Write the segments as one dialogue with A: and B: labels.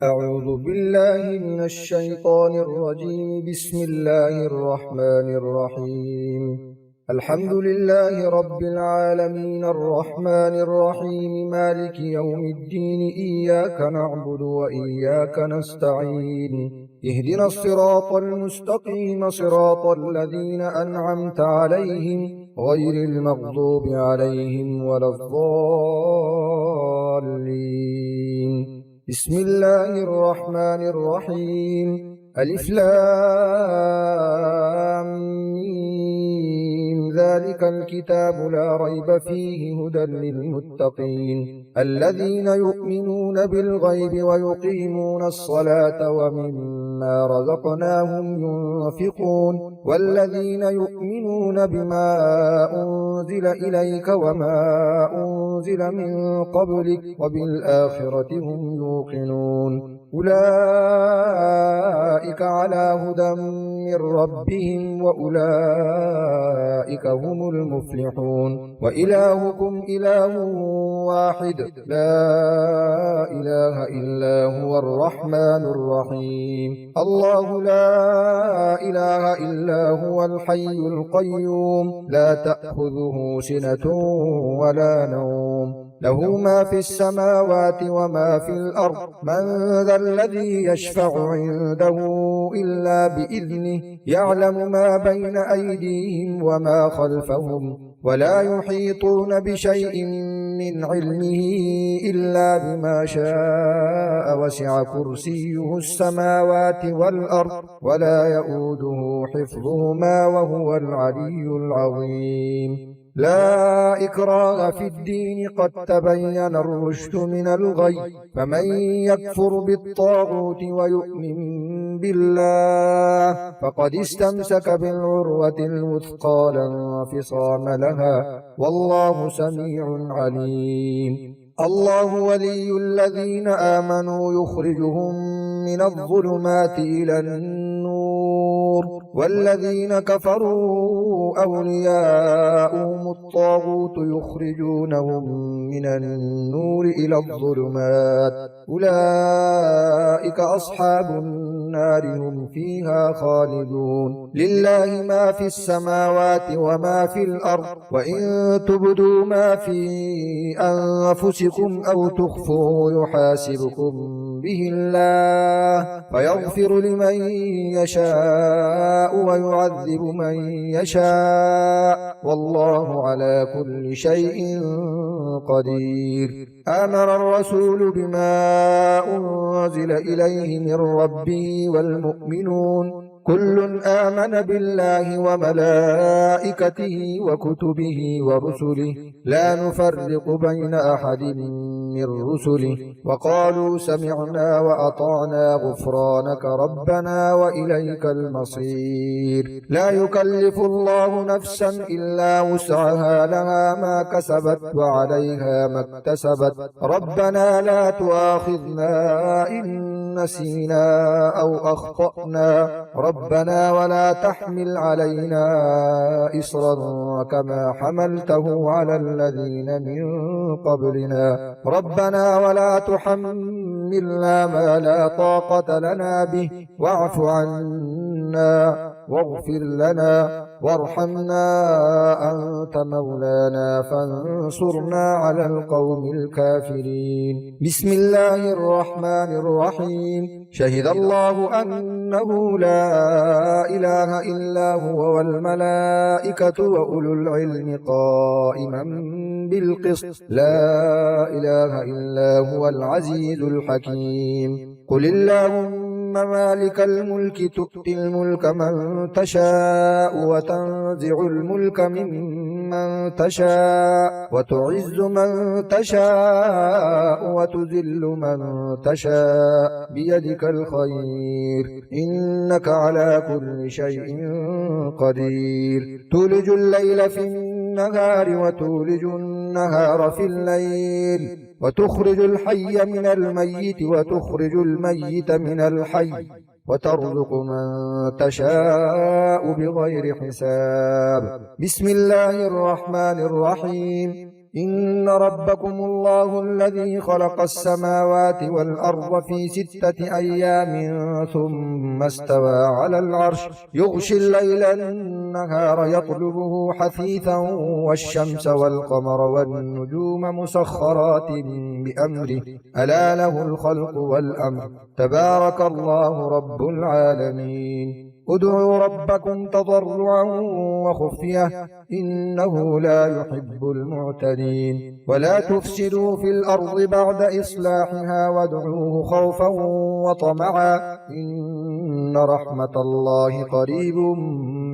A: أعوذ بالله من الشيطان الرجيم. بسم الله الرحمن الرحيم. الحمد لله رب العالمين الرحمن الرحيم مالك يوم الدين. إياك نعبد وإياك نستعين. اهدنا الصراط المستقيم صراط الذين أنعمت عليهم غير المغضوب عليهم ولا الضالين. بسم الله الرحمن الرحيم. ألف لام ميم. ذلك الكتاب لا ريب فيه هدى للمتقين الذين يؤمنون بالغيب ويقيمون الصلاة ومما رزقناهم ينفقون والذين يؤمنون بما أنزل إليك وما أنزل من قبلك وبالآخرة هم يوقنون أولئك على هدى من ربهم وأولئك هم المفلحون. وإلهكم إله واحد لا إله إلا هو الرحمن الرحيم. الله لا إله إلا هو الحي القيوم لا تأخذه سنة ولا نوم له ما في السماوات وما في الأرض. من ذا الذي يشفع عنده إلا بإذنه يعلم ما بين أيديهم وما خلفهم ولا يحيطون بشيء من علمه إلا بما شاء وسع كرسيه السماوات والأرض ولا يؤوده حفظهما وهو العلي العظيم. لا إكراه في الدين قد تبين الرشد من الغي. فمن يكفر بالطاغوت ويؤمن بالله فقد استمسك بالعروة الوثقى لا انفصام لها والله سميع عليم. الله ولي الذين آمنوا يخرجهم من الظلمات إلى النور والذين كفروا أولياؤهم الطاغوت يخرجونهم من النور إلى الظلمات أولئك أصحاب النار هم فيها خالدون. لله ما في السماوات وما في الأرض وإن تبدوا ما في أنفسكم أو تخفوه يحاسبكم به الله فيغفر لمن يشاء ويعذب من يشاء والله على كل شيء قدير. آمن الرسول بما أنزل إليه من ربه والمؤمنون كل آمن بالله وملائكته وكتبه ورسله لا نفرق بين أحد من رسله وقالوا سمعنا وأطعنا غفرانك ربنا وإليك المصير. لا يكلف الله نفسا إلا وسعها لها ما كسبت وعليها ما اكتسبت. ربنا لا تؤاخذنا إن نسينا أو أخطأنا ربنا ولا تحمل علينا إصرا كما حملته على الذين من قبلنا ربنا ولا تحملنا ما لا طاقة لنا به واعف عنا واغفر لنا وارحمنا أنت مولانا فانصرنا على القوم الكافرين. بسم الله الرحمن الرحيم. شهد الله أنه لا إله إلا هو والملائكة وأولو العلم قائما بالقسط لا إله إلا هو العزيز الحكيم. قل اللهم مالك الملك تؤتي الملك من تشاء وتنزع الملك ممن تشاء وتعز من تشاء وتذل من تشاء بيدك الخير إنك على كل شيء قدير. تولج الليل في النهار وتولج النهار في الليل وتخرج الحي من الميت وتخرج الميت من الحي وترزق من تشاء بغير حساب. بسم الله الرحمن الرحيم. إن ربكم الله الذي خلق السماوات والأرض في 6 أيام ثم استوى على العرش يغشي الليل النهار يطلبه حثيثا والشمس والقمر والنجوم مسخرات بأمره ألا له الخلق والأمر تبارك الله رب العالمين ادعوا ربكم تضرعا وخفية إنه لا يحب المعتدين ولا تفسدوا في الأرض بعد إصلاحها وادعوه خوفا وطمعا إن رحمة الله قريب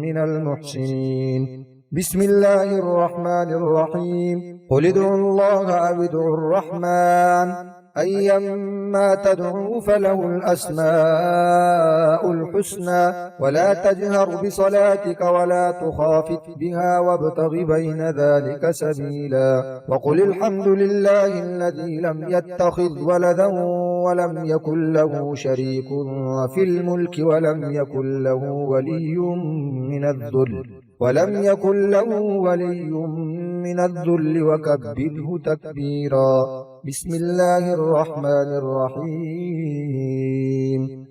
A: من المحسنين بسم الله الرحمن الرحيم قل ادعوا الله أو ادعوا الرحمن أيما تدعوا فله الأسماء الحسنى ولا تجهر بصلاتك ولا تخافت بها وابتغ بين ذلك سبيلا وقل الحمد لله الذي لم يتخذ ولدا ولم يكن له شريك في الملك ولم يكن له ولي من الذل وكبره تكبيرا بسم الله الرحمن الرحيم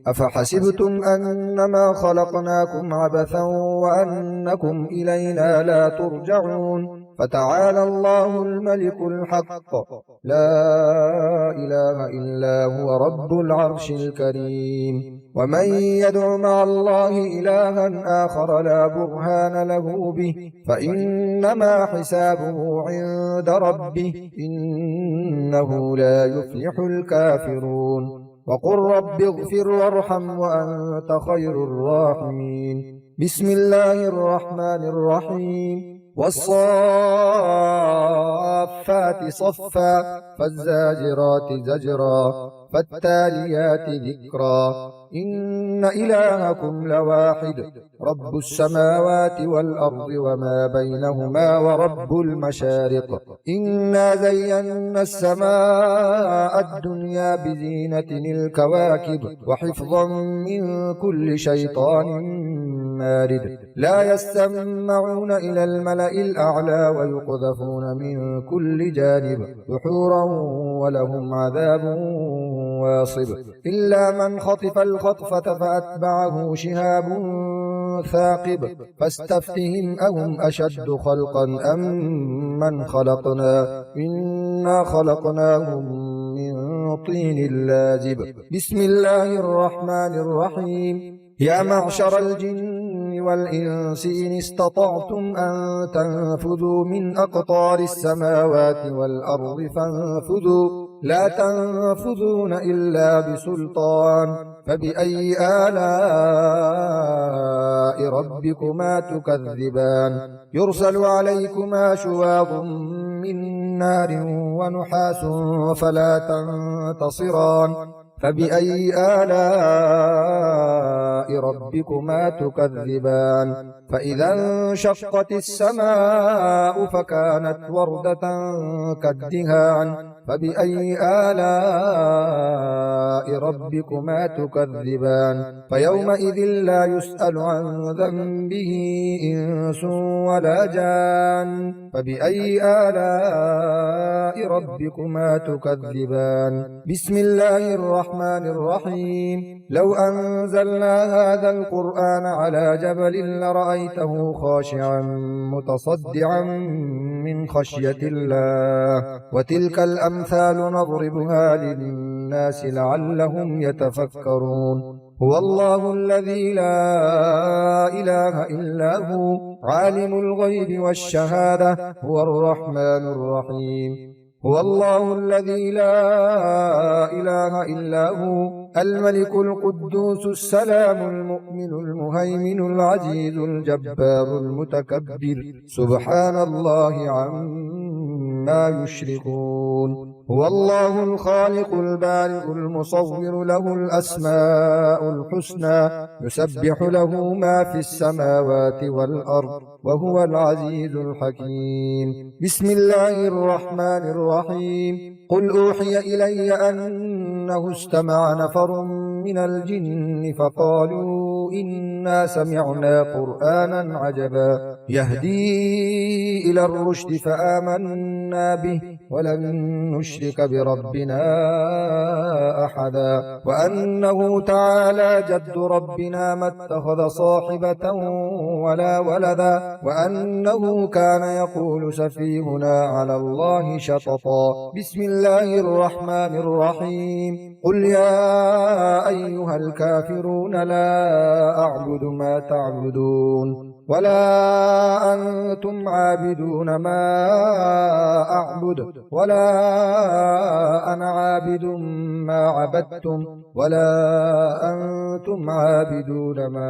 A: أفحسبتم أنما خلقناكم عبثا وأنكم إلينا لا ترجعون فتعالى الله الملك الحق لا إله إلا هو رب العرش الكريم ومن يدع مع الله إلها آخر لا برهان له به فإنما حسابه عند ربه إنه لا يفلح الكافرون وقل رب اغفر وارحم وأنت خير الراحمين بسم الله الرحمن الرحيم والصافات صفا فالزاجرات زجرا فالتاليات ذكرا إن إلهكم لواحد رب السماوات والأرض وما بينهما ورب المشارق إنا زينا السماء الدنيا بزينة الكواكب وحفظا من كل شيطان مارد لا يستمعون إلى الملأ الأعلى ويقذفون من كل جانب دحورا ولهم عذاب واصب إلا من خطف الخطفة فأتبعه شهاب ثاقب فاستفتهم أهم أشد خلقا أم من خلقنا إنا خلقناهم من طين لازب بسم الله الرحمن الرحيم يا معشر الجن والإنس إن استطعتم أن تنفذوا من أقطار السماوات والأرض فانفذوا لا تنفذون إلا بسلطان فبأي آلاء ربكما تكذبان يرسل عليكما شواظ من نار ونحاس فلا تنتصران فبأي آلاء ربكما تكذبان فإذا انشقت السماء فكانت وردة كالدهان فبأي آلاء ربكما تكذبان فيومئذ لا يسأل عن ذنبه إنس ولا جان فبأي آلاء ربكما تكذبان بسم الله الرحمن الرحيم لو أنزلنا هذا القرآن على جبل لرأيته خاشعا متصدعا من خشية الله وتلك الأمثال نضربها للناس لعلهم يتفكرون هو الله الذي لا إله إلا هو عالم الغيب والشهادة هو الرحمن الرحيم هو الله الذي لا إله إلا هو الملك القدوس السلام المؤمن المهيمن العزيز الجبار المتكبر سبحان الله عما يشركون هو الله الخالق البارئ المصور له الأسماء الحسنى يسبح له ما في السماوات والأرض وهو العزيز الحكيم بسم الله الرحمن الرحيم قل أوحي إلي أنه استمع نفر من الجن فقالوا إنا سمعنا قرآنا عجبا يهدي إلى الرشد فآمنا به ولن نشرك بربنا أحدا وأنه تعالى جد ربنا ما اتخذ صاحبة ولا ولدا وأنه كان يقول سفيهنا على الله شططا بسم الله الرحمن الرحيم قل يا أيها الكافرون لا أعبد ما تعبدون ولا أنتم عابدون ما أعبد ولا أنا عابد ما عبدتم ولا أنتم عابدون ما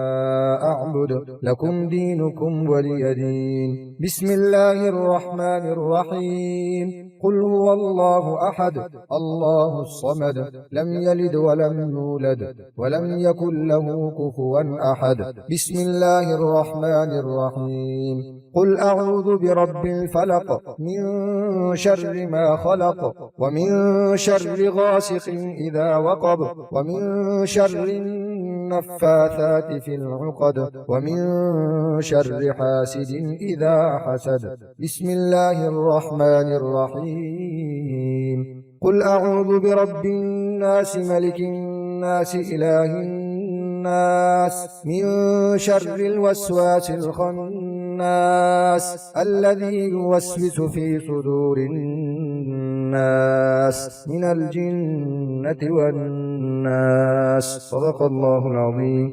A: أعبد لكم دينكم ولي دين بسم الله الرحمن الرحيم قل هو الله أحد الله الصمد لم يلد ولم يولد ولم يكن له كفوا أحد بسم الله الرحمن الرحيم قل أعوذ برب الفلق من شر ما خلق ومن شر غاسق إذا وقب ومن شر النفاثات في العقد ومن شر حاسد إذا حسد بسم الله الرحمن الرحيم قل أعوذ برب الناس ملك الناس إله الناس من شر الوسواس الخناس الذي يوسوس في صدور الناس من الجنة والناس صدق الله العظيم.